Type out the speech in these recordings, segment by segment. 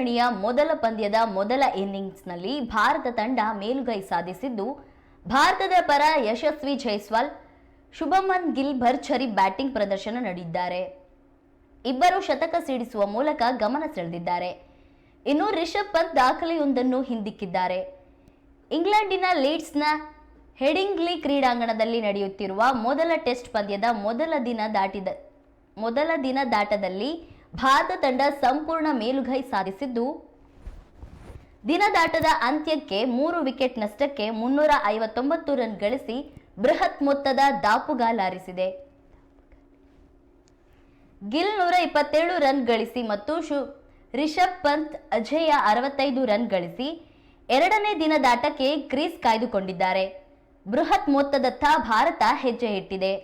ಸರಣಿಯ ಮೊದಲ ಪಂದ್ಯದ ಮೊದಲ ಇನ್ನಿಂಗ್ಸ್ನಲ್ಲಿ ಭಾರತ ತಂಡ ಮೇಲುಗೈ ಸಾಧಿಸಿದ್ದು, ಭಾರತದ ಪರ ಯಶಸ್ವಿ ಜೈಸ್ವಾಲ್, ಶುಭಮನ್ ಗಿಲ್ ಭರ್ಜರಿ ಬ್ಯಾಟಿಂಗ್ ಪ್ರದರ್ಶನ ನೀಡಿದ್ದಾರೆ. ಇಬ್ಬರು ಶತಕ ಸಿಡಿಸುವ ಮೂಲಕ ಗಮನ ಸೆಳೆದಿದ್ದಾರೆ. ಇನ್ನು ರಿಷಬ್ ಪಂತ್ ದಾಖಲೆಯೊಂದನ್ನು ಹಿಂದಿಕ್ಕಿದ್ದಾರೆ. ಇಂಗ್ಲೆಂಡಿನ ಲೀಡ್ಸ್ನ ಹೆಡಿಂಗ್ಲಿ ಕ್ರೀಡಾಂಗಣದಲ್ಲಿ ನಡೆಯುತ್ತಿರುವ ಮೊದಲ ಟೆಸ್ಟ್ ಪಂದ್ಯದ ಮೊದಲ ದಿನ ದಾಟದಲ್ಲಿ ಭಾರತ ತಂಡ ಸಂಪೂರ್ಣ ಮೇಲುಗೈ ಸಾಧಿಸಿದ್ದು, ದಿನದಾಟದ ಅಂತ್ಯಕ್ಕೆ 3 ವಿಕೆಟ್ ನಷ್ಟಕ್ಕೆ 359 ರನ್ ಗಳಿಸಿ ಬೃಹತ್ ಮೊತ್ತದ ದಾಪುಗಾಲಾರಿಸಿದೆ. ಗಿಲ್ 127 ರನ್ ಗಳಿಸಿ ಮತ್ತು ರಿಷಬ್ ಪಂತ್ ಅಜೇಯ 65 ರನ್ ಗಳಿಸಿ ಎರಡನೇ ದಿನದಾಟಕ್ಕೆ ಕ್ರೀಸ್ ಕಾಯ್ದುಕೊಂಡಿದ್ದಾರೆ. ಬೃಹತ್ ಮೊತ್ತದತ್ತ ಭಾರತ ಹೆಜ್ಜೆ ಇಟ್ಟಿದೆ.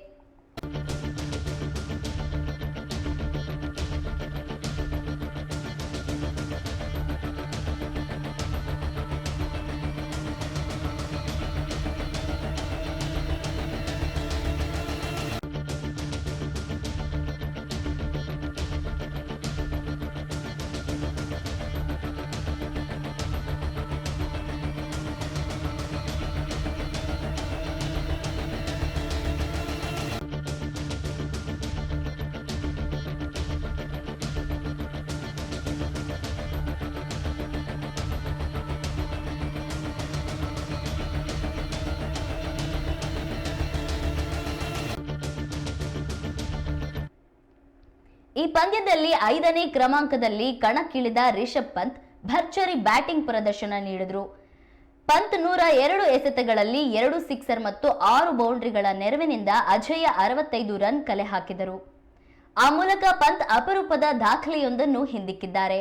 ಈ ಪಂದ್ಯದಲ್ಲಿ 5ನೇ ಕ್ರಮಾಂಕದಲ್ಲಿ ಕಣಕ್ಕಿಳಿದ ರಿಷಬ್ ಪಂತ್ ಭರ್ಜರಿ ಬ್ಯಾಟಿಂಗ್ ಪ್ರದರ್ಶನ ನೀಡಿದರು. ಪಂತ್ 102 ಎಸೆತಗಳಲ್ಲಿ 2 ಸಿಕ್ಸರ್ ಮತ್ತು 6 ಬೌಂಡ್ರಿಗಳ ನೆರವಿನಿಂದ ಅಜೇಯ 65 ರನ್ ಕಲೆ ಹಾಕಿದರು. ಆ ಮೂಲಕ ಪಂತ್ ಅಪರೂಪದ ದಾಖಲೆಯೊಂದನ್ನು ಹಿಂದಿಕ್ಕಿದ್ದಾರೆ.